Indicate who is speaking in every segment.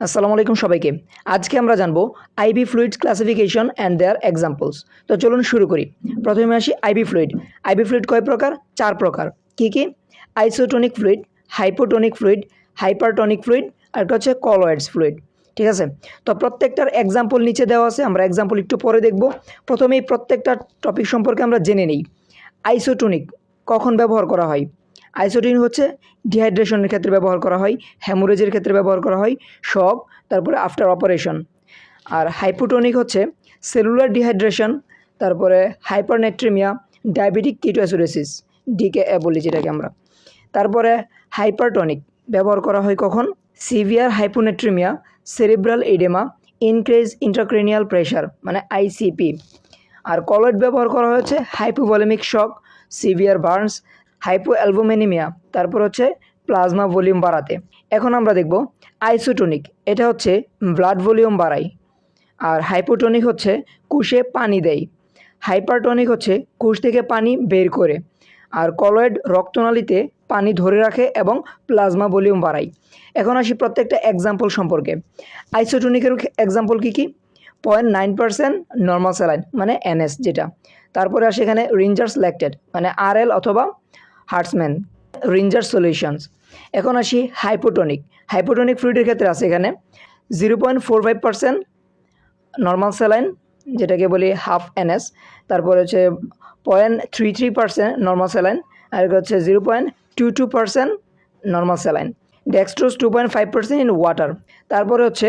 Speaker 1: আসসালামু আলাইকুম সবাইকে। আজকে আমরা জানবো IV fluids classification and their examples. তো চলুন শুরু করি। প্রথমে আসি আইবি ফ্লুইড। আইবি ফ্লুইড কয় প্রকার? 4 প্রকার। কি কি? Isotonic fluid, hypotonic fluid, hypertonic fluid, আর একটা হচ্ছে কলয়েডস ফ্লুইড। ঠিক আছে, তো প্রত্যেকটার এক্সাম্পল নিচে দেওয়া আছে, আমরা এক্সাম্পল একটু পরে দেখব। প্রথমেই প্রত্যেকটা টপিক সম্পর্কে আমরা জেনে নিই। আইসোটোনিক কখন ব্যবহার করা হয়? আইসোটোনিক হচ্ছে ডিহাইড্রেশনের ক্ষেত্রে ব্যবহার করা হয়, হ্যামোরেজের ক্ষেত্রে ব্যবহার করা হয়, শক, তারপরে আফটার অপারেশন। আর হাইপোটোনিক হচ্ছে সেলুলার ডিহাইড্রেশন, তারপরে হাইপারনেট্রিমিয়া, ডায়াবেটিক কিটোঅ্যাসিডোসিস, ডিকেএ বলি যেটাকে আমরা। তারপরে হাইপারটনিক ব্যবহার করা হয় কখন? Severe hyponatraemia, cerebral oedema, increase intracranial pressure মানে আইসিপি। আর কলয়েড ব্যবহার করা হয়েছে hypovolaemic shock, severe burns, hypoalbuminaemia, তারপর হচ্ছে প্লাজমা ভলিউম বাড়াতে। এখন আমরা দেখব আইসোটোনিক, এটা হচ্ছে ব্লাড ভলিউম বাড়ায়। আর হাইপোটোনিক হচ্ছে কোষে পানি দেয়। হাইপারটোনিক হচ্ছে কোষ থেকে পানি বের করে। আর কলয়েড রক্তনালীতে পানি ধরে রাখে এবং প্লাজমা ভলিউম বাড়ায়। এখন আসি প্রত্যেকটা এক্সাম্পল সম্পর্কে। আইসোটোনিকের এক্সাম্পল কী কী? 0.9% নর্মাল স্যালাইন মানে এনএস যেটা। তারপরে আসে এখানে রিঞ্জার্স ল্যাকটেড মানে আরএল অথবা হার্টসম্যান রিঞ্জার সলিউশনস। এখন আসি হাইপোটোনিক। হাইপোটোনিক ফ্লুইডের ক্ষেত্রে আছে এখানে 0.45% নর্মাল স্যালাইন যেটাকে বলি হাফ এনএস, তারপরে হচ্ছে 0.33% নর্মাল স্যালাইন, আর হচ্ছে 0.22% normal saline. Dextrose 2.5% in water. তারপরে হচ্ছে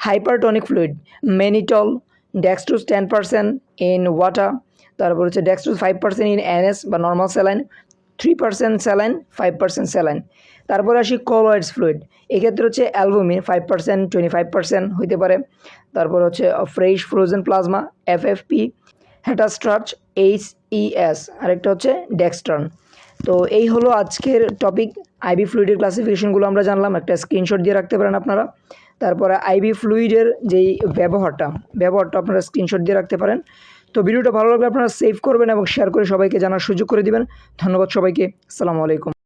Speaker 1: hypertonic fluid mannitol, dextrose 10% in water, তারপর হচ্ছে ডেক্সট্রোজ 5% ইন এনএস বা নর্মাল স্যালাইন, 3% স্যালাইন, 5% স্যালাইন। তারপরে আসি কলয়েডস ফ্লুইড। এক্ষেত্রে হচ্ছে অ্যালবুমিন 5%, 25% হইতে পারে। তারপর হচ্ছে ফ্রেশ ফ্রোজেন প্লাজমা এফএফপি, হেটাস্ট্রাচ এইচইএস, আরেকটা হচ্ছে ডেক্সট্রান। তো এই হলো আজকের টপিক। আইবি ফ্লুইডের ক্লাসিফিকেশনগুলো আমরা জানলাম, একটা স্ক্রিনশট দিয়ে রাখতে পারেন আপনারা। তারপরে আইবি ফ্লুইডের যেই ব্যবহারটা আপনারা স্ক্রিনশট দিয়ে রাখতে পারেন। তো ভিডিওটা ভালো লাগলে আপনারা সেভ করবেন এবং শেয়ার করে সবাইকে জানার সুযোগ করে দিবেন। ধন্যবাদ সবাইকে। আসসালামু আলাইকুম।